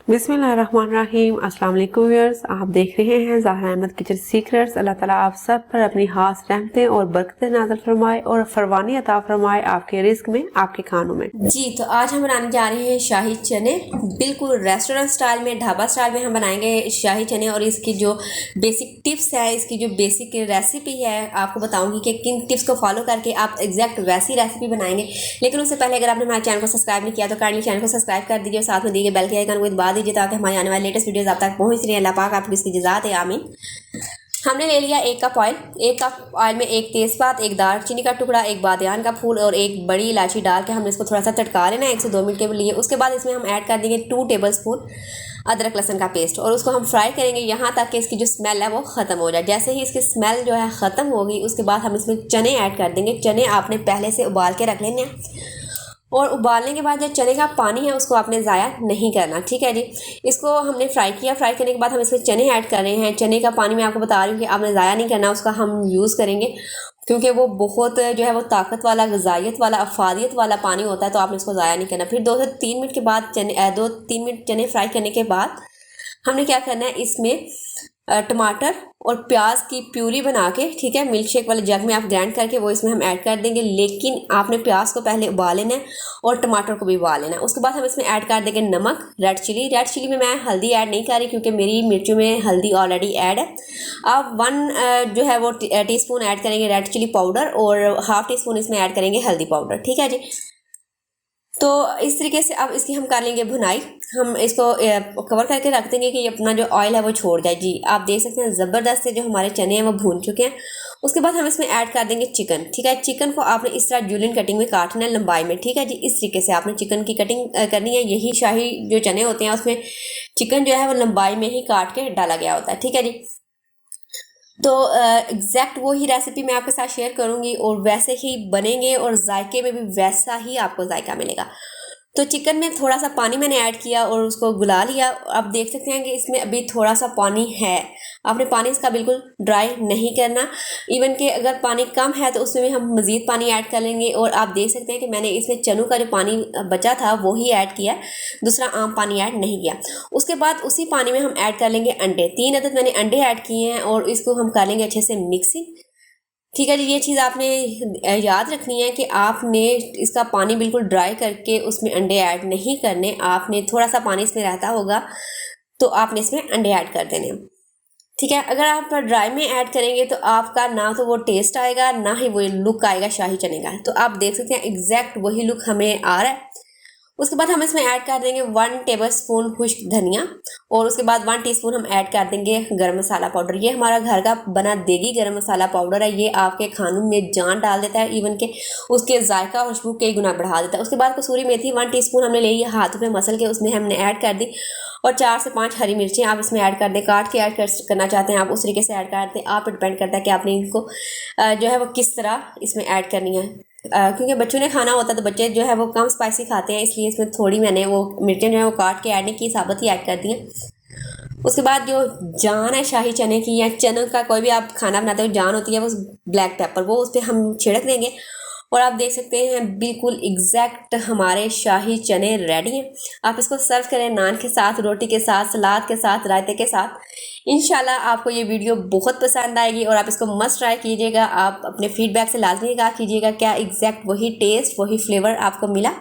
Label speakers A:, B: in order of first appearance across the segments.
A: बिस्मिल्लाहिर्रहमानिर्रहीम। अस्सलाम वालेकुम व्यूअर्स, आप देख रहे हैं ज़हरा अहमद किचन सीक्रेट्स। अल्लाह ताला आप सब पर अपनी खास रहमतें और बरकतें नाज़िल फरमाए और फरवानी अता फरमाए आपके रिस्क में, आपके खानों में।
B: जी तो आज हम बनाने जा रहे हैं शाही चने, बिल्कुल रेस्टोरेंट स्टाइल में, ढाबा स्टाइल में हम बनाएंगे शाही चने। और इसकी जो बेसिक टिप्स है, इसकी जो बेसिक रेसिपी है, आपको बताऊंगी कि किन टिप्स को फॉलो करके आप एग्जैक्ट वैसी रेसिपी बनाएंगे। लेकिन उससे पहले अगर आपने हमारे चैनल को सब्सक्राइब नहीं किया तो काइंडली चैनल को सब्सक्राइब कर दीजिए और साथ में दिए बेल के आइकन को दबा दीजिए ताकि हमारे आने वाले लेटेस्ट वीडियोस आप तक पहुंच रही है। अल्लाह पाक आपको इसकी जज़ात है, आमीन। हमने ले लिया 1 कप ऑयल। 1 कप ऑयल में 1 तेज़पात, 1 दालचीनी का टुकड़ा, 1 बादियान का फूल और 1 बड़ी इलायची डाल के हमने इसको थोड़ा सा चटका लेना है 1 से 2 मिनट के लिए। उसके बाद इसमें हम ऐड कर देंगे 2 टेबलस्पून अदरक लहसुन का पेस्ट और उसको हम फ्राई करेंगे यहाँ तक कि इसकी जो स्मेल है वो ख़त्म हो जाए। जैसे ही इसकी स्मेल जो है ख़त्म होगी उसके बाद हम इसमें चने ऐड कर देंगे। चने आपने पहले से उबाल के रख लेने हैं और उबालने के बाद जो चने का पानी है उसको आपने ज़ाया नहीं करना, ठीक है जी। इसको हमने फ्राई किया। फ्राई करने के बाद हम इसमें चने ऐड कर रहे हैं। चने का पानी मैं आपको बता रही हूँ कि आपने ज़ाया नहीं करना, उसका हम यूज़ करेंगे क्योंकि वो बहुत जो है वो ताकत वाला, ग़िज़ाइयत वाला, अफादियत वाला पानी होता है, तो आपने इसको ज़ाया नहीं करना। फिर 2 से 3 मिनट के बाद 2-3 मिनट चने फ्राई करने के बाद हमने क्या करना है, इसमें टमाटर और प्याज की प्यूरी बना के, ठीक है, मिल्क शेक वाले जग में आप ग्राइंड करके वो इसमें हम ऐड कर देंगे। लेकिन आपने प्याज को पहले उबाल लेना है और टमाटर को भी उबाल लेना है। उसके बाद हम इसमें ऐड कर देंगे नमक, रेड चिली में मैं हल्दी ऐड नहीं कर रही क्योंकि मेरी मिर्चों में हल्दी ऑलरेडी ऐड है। आप 1 जो है वो टीस्पून ऐड करेंगे रेड चिली पाउडर और हाफ टी स्पून इसमें ऐड करेंगे हल्दी पाउडर, ठीक है जी। तो इस तरीके से अब इसकी हम कर लेंगे भुनाई। हम इसको कवर करके रख देंगे कि अपना जो ऑयल है वो छोड़ जाए। जी आप देख सकते हैं ज़बरदस्त से जो हमारे चने हैं वो भून चुके हैं। उसके बाद हम इसमें ऐड कर देंगे चिकन, ठीक है। चिकन को आपने इस तरह जूलियन कटिंग में काटना है, लंबाई में, ठीक है जी। इस तरीके से आपने चिकन की कटिंग करनी है। यही शाही जो चने होते हैं उसमें चिकन जो है वो लंबाई में ही काट के डाला गया होता है, ठीक है जी। तो एग्जैक्ट वही रेसिपी मैं आपके साथ शेयर करूंगी और वैसे ही बनेंगे और जायके में भी वैसा ही आपको जायका मिलेगा। तो चिकन में थोड़ा सा पानी मैंने ऐड किया और उसको गुला लिया। आप देख सकते हैं कि इसमें अभी थोड़ा सा पानी है। आपने पानी इसका बिल्कुल ड्राई नहीं करना। इवन कि अगर पानी कम है तो उसमें भी हम मज़ीद पानी ऐड कर लेंगे। और आप देख सकते हैं कि मैंने इसमें चनों का जो पानी बचा था वो ही ऐड किया, दूसरा आम पानी ऐड नहीं किया। उसके बाद उसी पानी में हम ऐड कर लेंगे अंडे। 3 अदद मैंने अंडे ऐड किए हैं और इसको हम कर लेंगे अच्छे से मिक्सिंग, ठीक है जी। ये चीज़ आपने याद रखनी है कि आपने इसका पानी बिल्कुल ड्राई करके उसमें अंडे ऐड नहीं करने। आपने थोड़ा सा पानी इसमें रहता होगा तो आपने इसमें अंडे ऐड कर देने, ठीक है। अगर आप ड्राई में ऐड करेंगे तो आपका ना तो वो टेस्ट आएगा ना ही वो लुक आएगा शाही चने का। तो आप देख सकते हैं एग्जैक्ट वही लुक हमें आ रहा है। उसके बाद हम इसमें ऐड कर देंगे 1 टेबलस्पून खुश्क धनिया और उसके बाद 1 टीस्पून हम ऐड कर देंगे गरम मसाला पाउडर। ये हमारा घर का बना देगी गरम मसाला पाउडर है। ये आपके खानों में जान डाल देता है, इवन के उसके जायका और खुशबू कई गुना बढ़ा देता है। उसके बाद कसूरी मेथी 1 टीस्पून हमने ले लिया, हाथों पे मसल के उसमें हमने ऐड कर दी। और 4 से 5 हरी मिर्चें आप इसमें ऐड कर दें, काट के करना चाहते हैं आप उस तरीके से ऐड कर दें। आप डिपेंड करता है कि आपने इनको जो है वो किस तरह इसमें ऐड करनी है। क्योंकि बच्चों ने खाना होता है तो बच्चे जो है वो कम स्पाइसी खाते हैं, इसलिए इसमें थोड़ी मैंने वो मिर्चें जो है वो काट के ऐड नहीं की, साबुत ही ऐड कर दी हैं। उसके बाद जो जान है शाही चने की या चनों का कोई भी आप खाना बनाते हो, जान होती है वो ब्लैक पेपर, वो उस पर हम छिड़क देंगे। और आप देख सकते हैं बिल्कुल एग्जैक्ट हमारे शाही चने रेडी हैं। आप इसको सर्व करें नान के साथ, रोटी के साथ, सलाद के साथ, रायते के साथ। इंशाल्लाह आपको ये वीडियो बहुत पसंद आएगी और आप इसको मस्ट ट्राई कीजिएगा। आप अपने फीडबैक से लाजमी आगाह कीजिएगा क्या एग्जैक्ट वही टेस्ट, वही फ्लेवर आपको मिला।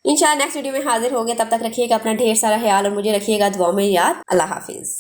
B: इंशाल्लाह नेक्स्ट वीडियो में हाजिर होंगे, तब तक रखिएगा अपना ढेर सारा ख्याल और मुझे रखिएगा दुआ में याद। अल्लाह हाफिज़।